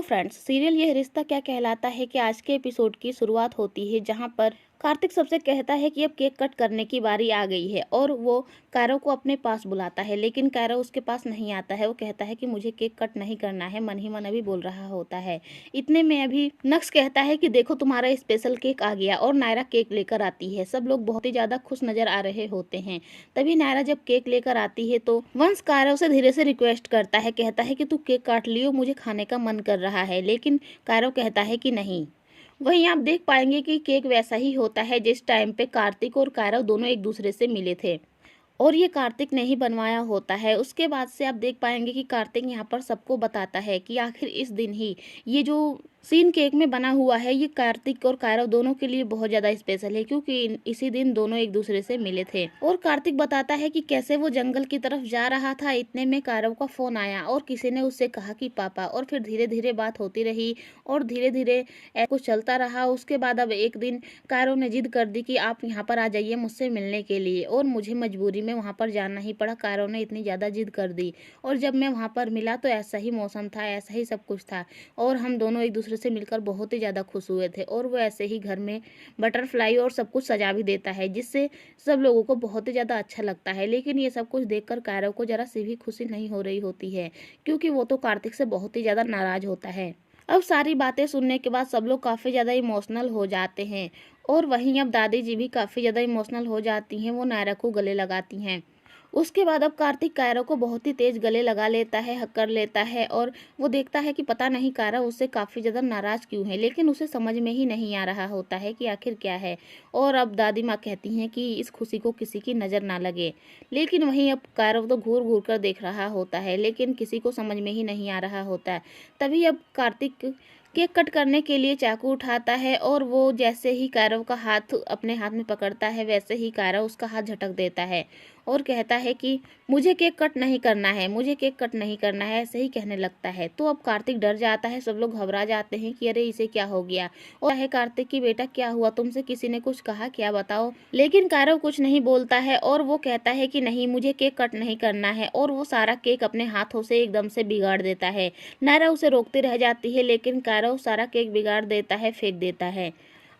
Friends, serial यह रिश्ता क्या कहलाता है कि आज के एपिसोड की शुरुआत होती है जहां पर कार्तिक सबसे कहता है कि अब केक कट करने की बारी आ गई है और वो कैरो को अपने पास बुलाता है। लेकिन कैरो उसके पास नहीं आता है। वो कहता है कि मुझे केक कट नहीं करना है, मन ही मन अभी बोल रहा होता है। इतने में अभी नक्स कहता है कि देखो तुम्हारा स्पेशल केक आ गया और नायरा केक लेकर आती है। सब लोग बहुत ही ज्यादा खुश नजर आ रहे होते हैं। तभी नायरा जब केक लेकर आती है तो वंश कैरो से धीरे से रिक्वेस्ट करता है, कहता है कि तू केक काट लियो, मुझे खाने का मन कर रहा है। लेकिन कैरो कहता है कि नहीं। वहीं आप देख पाएंगे कि केक वैसा ही होता है जिस टाइम पे कार्तिक और कैरव दोनों एक दूसरे से मिले थे और ये कार्तिक ने ही बनवाया होता है। उसके बाद से आप देख पाएंगे कि कार्तिक यहाँ पर सबको बताता है कि आखिर इस दिन ही ये जो सीन केक में बना हुआ है ये कार्तिक और कैरव दोनों के लिए बहुत ज़्यादा स्पेशल है, क्योंकि इसी दिन दोनों एक दूसरे से मिले थे। और कार्तिक बताता है कि कैसे वो जंगल की तरफ जा रहा था, इतने में कैरव का फोन आया और किसी ने उससे कहा कि पापा, और फिर धीरे धीरे बात होती रही और धीरे धीरे कुछ चलता रहा। उसके बाद अब एक दिन कैरव ने जिद कर दी कि आप यहाँ पर आ जाइए मुझसे मिलने के लिए, और मुझे मजबूरी में वहाँ पर जाना ही पड़ा। कैरव ने इतनी ज़्यादा जिद कर दी और जब मैं वहाँ पर मिला तो ऐसा ही मौसम था, ऐसा ही सब कुछ था और हम दोनों एक दूसरे से मिलकर बहुत ही ज़्यादा खुश हुए थे। और वो ऐसे ही घर में बटरफ्लाई और सब कुछ सजा भी देता है जिससे सब लोगों को बहुत ही ज़्यादा अच्छा लगता है। लेकिन ये सब कुछ देखकर कैरव को जरा सी भी खुशी नहीं हो रही होती है, क्योंकि वो तो कार्तिक से बहुत ही ज़्यादा नाराज होता है। अब सारी बातें सुनने के बाद सब लोग काफ़ी ज़्यादा इमोशनल हो जाते हैं और वहीं अब दादी जी भी काफ़ी ज़्यादा इमोशनल हो जाती हैं। वो नायरा को गले लगाती हैं। उसके बाद अब कार्तिक कैरव को बहुत ही तेज गले लगा लेता है, हक कर लेता है और वो देखता है कि पता नहीं कैरव उससे काफ़ी ज़्यादा नाराज़ क्यों है, लेकिन उसे समझ में ही नहीं आ रहा होता है कि आखिर क्या है। और अब दादी माँ कहती हैं कि इस खुशी को किसी की नज़र ना लगे, लेकिन वहीं अब कैरव तो घूर घूर कर देख रहा होता है, लेकिन किसी को समझ में ही नहीं आ रहा होता है। तभी अब कार्तिक केक कट करने के लिए चाकू उठाता है और वो जैसे ही कैरव का हाथ अपने हाथ में पकड़ता है वैसे ही कैरव उसका हाथ झटक देता है और कहता है कि मुझे केक कट नहीं करना है, मुझे केक कट नहीं करना है, ऐसे ही कहने लगता है। तो अब कार्तिक डर जाता है, सब लोग घबरा जाते हैं कि अरे इसे क्या हो गया। और है कार्तिक की बेटा क्या हुआ, तुमसे किसी ने कुछ कहा क्या, बताओ। लेकिन कैरव कुछ नहीं बोलता है और वो कहता है कि नहीं, मुझे केक कट नहीं करना है और वो सारा केक अपने हाथों से एकदम से बिगाड़ देता है। नायरा उसे रोकती रह जाती है लेकिन कैरव सारा केक बिगाड़ देता है, फेंक देता है।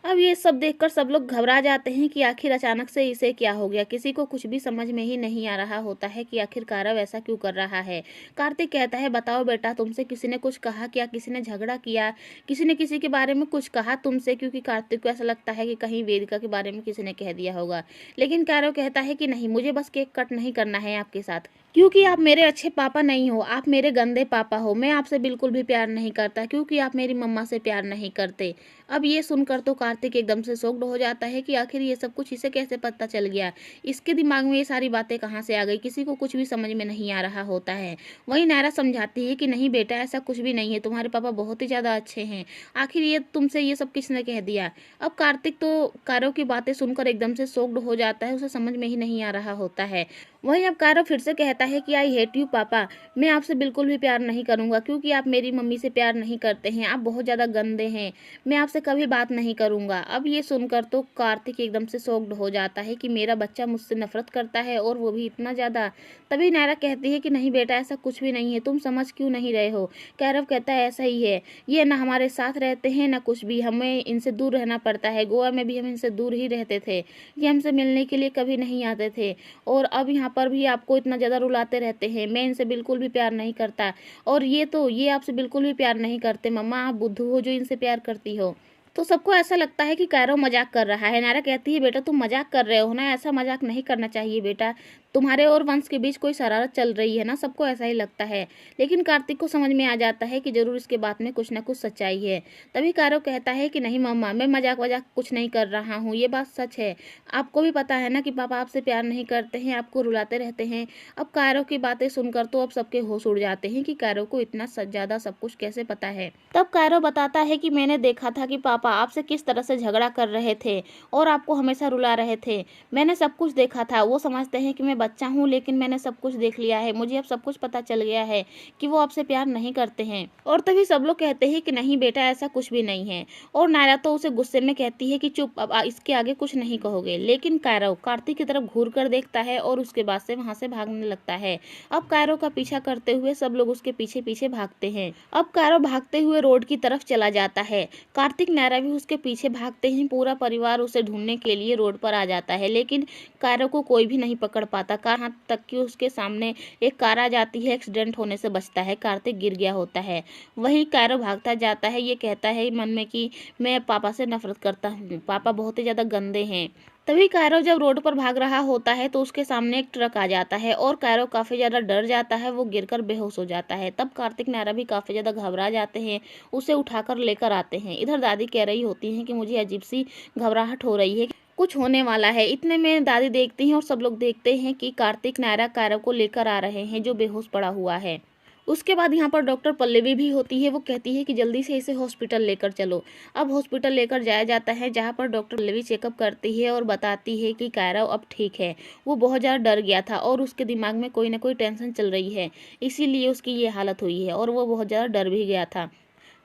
अब ये सब देखकर सब लोग घबरा जाते हैं कि आखिर अचानक से इसे क्या हो गया। किसी को कुछ भी समझ में ही नहीं आ रहा होता है कि आखिर कैरव ऐसा क्यों कर रहा है। कार्तिक कहता है बताओ बेटा, तुमसे किसी ने कुछ कहा क्या, किसी ने झगड़ा किया, किसी ने किसी के बारे में कुछ कहा तुमसे, क्योंकि कार्तिक को ऐसा लगता है कि कहीं वेदिका के बारे में किसी ने कह दिया होगा। लेकिन कैरव कहता है कि नहीं, मुझे बस केक कट नहीं करना है आपके साथ, क्योंकि आप मेरे अच्छे पापा नहीं हो, आप मेरे गंदे पापा हो। मैं आपसे बिल्कुल भी प्यार नहीं करता क्योंकि आप मेरी मम्मा से प्यार नहीं करते। अब ये सुनकर तो कार्तिक एकदम से शॉक्ड हो जाता है कि आखिर ये सब कुछ इसे कैसे पता चल गया, इसके दिमाग में ये सारी बातें कहाँ से आ गई। किसी को कुछ भी समझ में नहीं आ रहा होता है। वहीं नायरा समझाती है कि नहीं बेटा, ऐसा कुछ भी नहीं है, तुम्हारे पापा बहुत ही ज़्यादा अच्छे हैं, आखिर ये तुमसे ये सब किसने कह दिया। अब कार्तिक तो कैरव की बातें सुनकर एकदम से शॉक्ड हो जाता है, उसे समझ में ही नहीं आ रहा होता है। वहीं अब कैरव फिर से कहता है कि आई हेट यू पापा, मैं आपसे बिल्कुल भी प्यार नहीं करूंगा क्योंकि आप मेरी मम्मी से प्यार नहीं करते हैं, आप बहुत ज़्यादा गंदे हैं, मैं आपसे कभी बात नहीं करूंगा। अब ये सुनकर तो कार्तिक एकदम से शॉक्ड हो जाता है कि मेरा बच्चा मुझसे नफरत करता है और वो भी इतना ज़्यादा। तभी नायरा कहती है कि नहीं बेटा, ऐसा कुछ भी नहीं है, तुम समझ क्यों नहीं रहे हो। कैरव कहता है ऐसा ही है, ये ना हमारे साथ रहते हैं ना कुछ भी, हमें इनसे दूर रहना पड़ता है। गोवा में भी हम इनसे दूर ही रहते थे, ये हमसे मिलने के लिए कभी नहीं आते थे और अब यहाँ पर भी आपको इतना ज़्यादा रुलाते रहते हैं। मैं इनसे बिल्कुल भी प्यार नहीं करता और ये आपसे बिल्कुल भी प्यार नहीं करते। मम्मा, आप बुद्धू हो जो इनसे प्यार करती हो। तो सबको ऐसा लगता है कि कैरव मजाक कर रहा है। नायरा कहती है बेटा, तुम मजाक कर रहे हो ना, ऐसा मजाक नहीं करना चाहिए बेटा, तुम्हारे और वंश के बीच कोई शरारत चल रही है ना, सबको ऐसा ही लगता है। लेकिन कार्तिक को समझ में आ जाता है कि जरूर इसके बात में कुछ ना कुछ सच्चाई है। तभी कैरव कहता है कि नहीं मम्मा, मैं मजाक वजाक कुछ नहीं कर रहा हूँ, ये बात सच है। आपको भी पता है ना कि पापा आपसे प्यार नहीं करते हैं, आपको रुलाते रहते हैं। अब कैरव की बातें सुनकर तो अब सबके होश उड़ जाते हैं कि कैरव को इतना ज़्यादा सब कुछ कैसे पता है। तब कैरव बताता है कि मैंने देखा था कि पापा आपसे किस तरह से झगड़ा कर रहे थे और आपको हमेशा रुला रहे थे, मैंने सब कुछ देखा था। वो समझते हैं कि मैं बच्चा हूँ, लेकिन मैंने सब कुछ देख लिया है, मुझे अब सब कुछ पता चल गया है कि वो आपसे प्यार नहीं करते हैं। और तभी सब लोग कहते हैं कि नहीं बेटा, ऐसा कुछ भी नहीं है। और नायरा तो उसे गुस्से में कहती है कि चुप, अब इसके आगे कुछ नहीं कहोगे। लेकिन कायरव कार्तिक की तरफ घूर कर देखता है और उसके बाद से वहां से भागने लगता है। अब कायरव का पीछा करते हुए सब लोग उसके पीछे पीछे भागते हैं। अब कायरव भागते हुए रोड की तरफ चला जाता है। कार्तिक, नायरा भी उसके पीछे भागते हैं। पूरा परिवार उसे ढूंढने के लिए रोड पर आ जाता है, लेकिन कायरव को कोई भी नहीं पकड़ पाता। कहाँ तक कि उसके सामने एक कार आ जाती है, एक्सीडेंट होने से बचता है, कार्तिक गिर गया होता है। वहीं कायरव भागता जाता है, ये कहता है मन में कि मैं पापा से नफरत करता हूँ, पापा बहुत ही ज्यादा गंदे हैं। तभी कायरव जब रोड पर भाग रहा होता है तो उसके सामने एक ट्रक आ जाता है और कायरव काफी ज्यादा डर जाता है, वो गिरकर बेहोश हो जाता है। तब कार्तिक, नायरा भी काफी ज्यादा घबरा जाते हैं, उसे उठाकर लेकर आते हैं। इधर दादी कह रही होती हैं कि मुझे अजीब सी घबराहट हो रही है, कुछ होने वाला है। इतने में दादी देखती हैं और सब लोग देखते हैं कि कार्तिक, नायरा कायरव को लेकर आ रहे हैं जो बेहोश पड़ा हुआ है। उसके बाद यहाँ पर डॉक्टर पल्लवी भी होती है, वो कहती है कि जल्दी से इसे हॉस्पिटल लेकर चलो। अब हॉस्पिटल लेकर जाया जाता है, जहाँ पर डॉक्टर पल्लवी चेकअप करती है और बताती है कि कायरव अब ठीक है। वो बहुत ज़्यादा डर गया था और उसके दिमाग में कोई ना कोई टेंशन चल रही है, इसीलिए उसकी ये हालत हुई है और वो बहुत ज़्यादा डर भी गया था।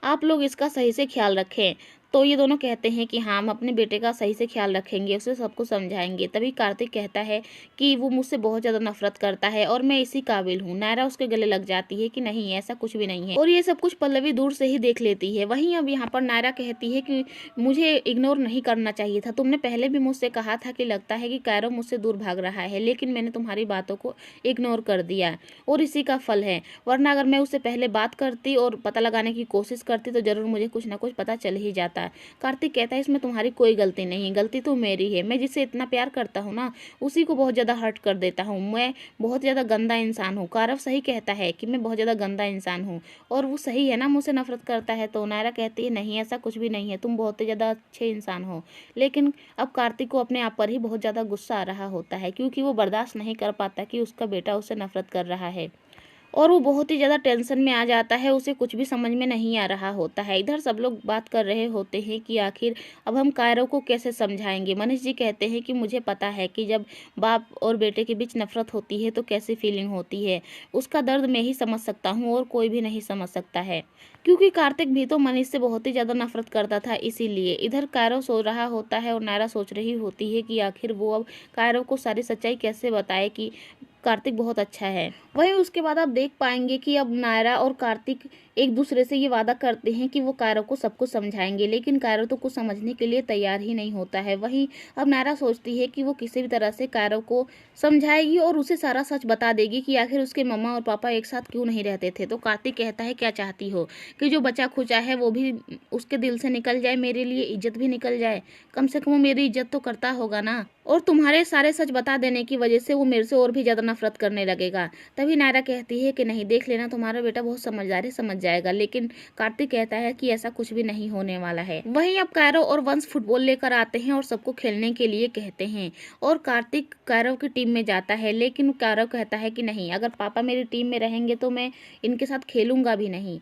आप लोग इसका सही से ख्याल रखें। तो ये दोनों कहते हैं कि हाँ, हम अपने बेटे का सही से ख्याल रखेंगे, उसे सबको समझाएंगे। तभी कार्तिक कहता है कि वो मुझसे बहुत ज़्यादा नफरत करता है और मैं इसी काबिल हूँ। नायरा उसके गले लग जाती है कि नहीं, ऐसा कुछ भी नहीं है, और ये सब कुछ पल्लवी दूर से ही देख लेती है। वहीं अब यहाँ पर नायरा कहती है कि मुझे इग्नोर नहीं करना चाहिए था, तुमने पहले भी मुझसे कहा था कि लगता है कि कायरव मुझसे दूर भाग रहा है, लेकिन मैंने तुम्हारी बातों को इग्नोर कर दिया और इसी का फल है। वरना अगर मैं उससे पहले बात करती और पता लगाने की कोशिश करती तो जरूर मुझे कुछ ना कुछ पता चल ही जाता। कार्तिक कहता है इसमें तुम्हारी कोई गलती नहीं, गलती तो मेरी है। मैं जिससे इतना प्यार करता हूँ ना, उसी को बहुत ज़्यादा हर्ट कर देता हूँ। मैं बहुत ज़्यादा गंदा इंसान हूँ। कायरव सही कहता है कि मैं बहुत ज़्यादा गंदा इंसान हूँ और वो सही है ना, मुझसे नफरत करता है। तो नायरा कहती है नहीं, ऐसा कुछ भी नहीं है, तुम बहुत ही ज़्यादा अच्छे इंसान हो। लेकिन अब कार्तिक को अपने आप पर ही बहुत ज़्यादा गुस्सा आ रहा होता है, क्योंकि वो बर्दाश्त नहीं कर पाता कि उसका बेटा उससे नफरत कर रहा है और वो बहुत ही ज़्यादा टेंशन में आ जाता है, उसे कुछ भी समझ में नहीं आ रहा होता है। इधर सब लोग बात कर रहे होते हैं कि आखिर अब हम कायरव को कैसे समझाएंगे। मनीष जी कहते हैं कि मुझे पता है कि जब बाप और बेटे के बीच नफरत होती है तो कैसी फीलिंग होती है, उसका दर्द मैं ही समझ सकता हूँ और कोई भी नहीं समझ सकता है, क्योंकि कार्तिक भी तो मनीष से बहुत ही ज़्यादा नफरत करता था। इसीलिए इधर कायरव सो रहा होता है और नायरा सोच रही होती है कि आखिर वो अब कायरव को सारी सच्चाई कैसे बताए कि कार्तिक बहुत अच्छा है। वहीं उसके बाद आप देख पाएंगे कि अब नायरा और कार्तिक एक दूसरे से ये वादा करते हैं कि वो कायरव को सब कुछ समझाएंगे, लेकिन कायरव तो कुछ समझने के लिए तैयार ही नहीं होता है। वहीं अब नायरा सोचती है कि वो किसी भी तरह से कायरव को समझाएगी और उसे सारा सच बता देगी कि आखिर उसके मम्मा और पापा एक साथ क्यों नहीं रहते थे। तो कार्तिक कहता है क्या चाहती हो कि जो बचा खुचा है वो भी उसके दिल से निकल जाए, मेरे लिए इज्जत भी निकल जाए, कम से कम वो मेरी इज्जत तो करता होगा ना। और तुम्हारे सारे सच बता देने की वजह से वो मेरे से और भी ज्यादा नफरत करने लगेगा। तभी नायरा कहती है कि नहीं, देख लेना, तुम्हारा बेटा बहुत समझदार है, समझ जाएगा। लेकिन कार्तिक कहता है कि ऐसा कुछ भी नहीं होने वाला है। वहीं अब कायरव और वंश फुटबॉल लेकर आते हैं और सबको खेलने के लिए कहते हैं और कार्तिक कायरव की टीम में जाता है, लेकिन कायरव कहता है कि नहीं, अगर पापा मेरी टीम में रहेंगे तो मैं इनके साथ खेलूंगा भी नहीं।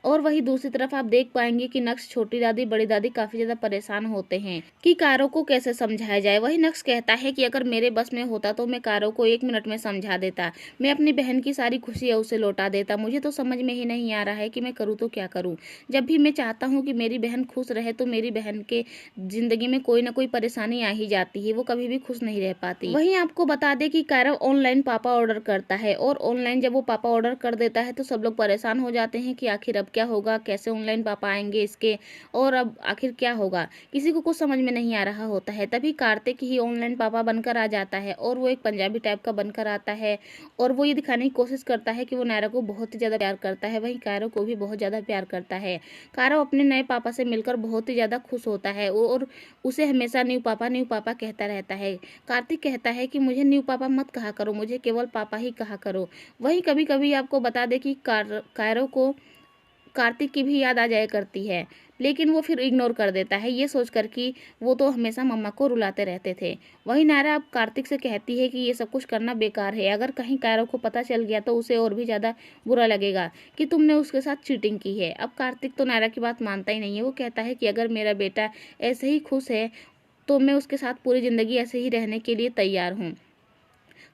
और वही दूसरी तरफ आप देख पाएंगे कि नक्श, छोटी दादी, बड़ी दादी काफी ज्यादा परेशान होते हैं कि कायरव को कैसे समझाया जाए। वही नक्श कहता है कि अगर मेरे बस में होता तो मैं कायरव को 1 मिनट में समझा देता, मैं अपनी बहन की सारी खुशियां उसे लौटा देता। मुझे तो समझ में ही नहीं आ रहा है कि मैं करूँ तो क्या करूँ। जब भी मैं चाहता हूँ कि मेरी बहन खुश रहे तो मेरी बहन के जिंदगी में कोई ना कोई परेशानी आ ही जाती है, वो कभी भी खुश नहीं रह पाती। वहीं आपको बता दें कि कायरव ऑनलाइन पापा ऑर्डर करता है और ऑनलाइन जब वो पापा ऑर्डर कर देता है तो सब लोग परेशान हो जाते हैं कि आखिर अब क्या होगा, कैसे ऑनलाइन पापा आएंगे इसके, और अब आखिर क्या होगा, किसी को कुछ समझ में नहीं आ रहा होता है। तभी कार्तिक ही ऑनलाइन पापा बनकर आ जाता है और वो एक पंजाबी टाइप का बनकर आता है और वो ये दिखाने की कोशिश करता है कि वो नायरा को बहुत ही ज्यादा प्यार करता है, वहीं कायरव को भी बहुत ज्यादा प्यार करता है। कायरव अपने नए पापा से मिलकर बहुत ही ज्यादा खुश होता है और उसे हमेशा न्यू पापा कहता रहता है। कार्तिक कहता है कि मुझे न्यू पापा मत कहा करो, मुझे केवल पापा ही कहा करो। वहीं कभी कभी आपको बता दे कि कायरव को कार्तिक की भी याद आ जाया करती है, लेकिन वो फिर इग्नोर कर देता है, ये सोचकर कि वो तो हमेशा मम्मा को रुलाते रहते थे। वही नायरा अब कार्तिक से कहती है कि ये सब कुछ करना बेकार है, अगर कहीं कायरव को पता चल गया तो उसे और भी ज़्यादा बुरा लगेगा कि तुमने उसके साथ चीटिंग की है। अब कार्तिक तो नायरा की बात मानता ही नहीं है, वो कहता है कि अगर मेरा बेटा ऐसे ही खुश है तो मैं उसके साथ पूरी ज़िंदगी ऐसे ही रहने के लिए तैयार हूँ।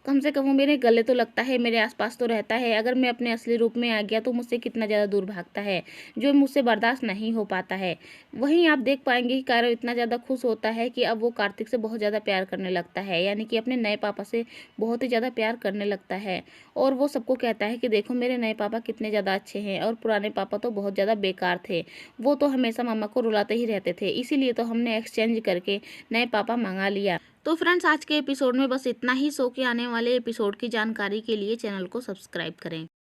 कम से कम वो मेरे गले तो लगता है, मेरे आसपास तो रहता है। अगर मैं अपने असली रूप में आ गया तो मुझसे कितना ज़्यादा दूर भागता है, जो मुझसे बर्दाश्त नहीं हो पाता है। वहीं आप देख पाएंगे कि कायरव इतना ज़्यादा खुश होता है कि अब वो कार्तिक से बहुत ज़्यादा प्यार करने लगता है, यानी कि अपने नए पापा से बहुत ही ज़्यादा प्यार करने लगता है। और वो सबको कहता है कि देखो मेरे नए पापा कितने ज़्यादा अच्छे हैं, और पुराने पापा तो बहुत ज़्यादा बेकार थे, वो तो हमेशा मम्मा को रुलाते ही रहते थे, इसीलिए तो हमने एक्सचेंज करके नए पापा मंगा लिया। तो फ्रेंड्स, आज के एपिसोड में बस इतना ही। शो के आने वाले एपिसोड की जानकारी के लिए चैनल को सब्सक्राइब करें।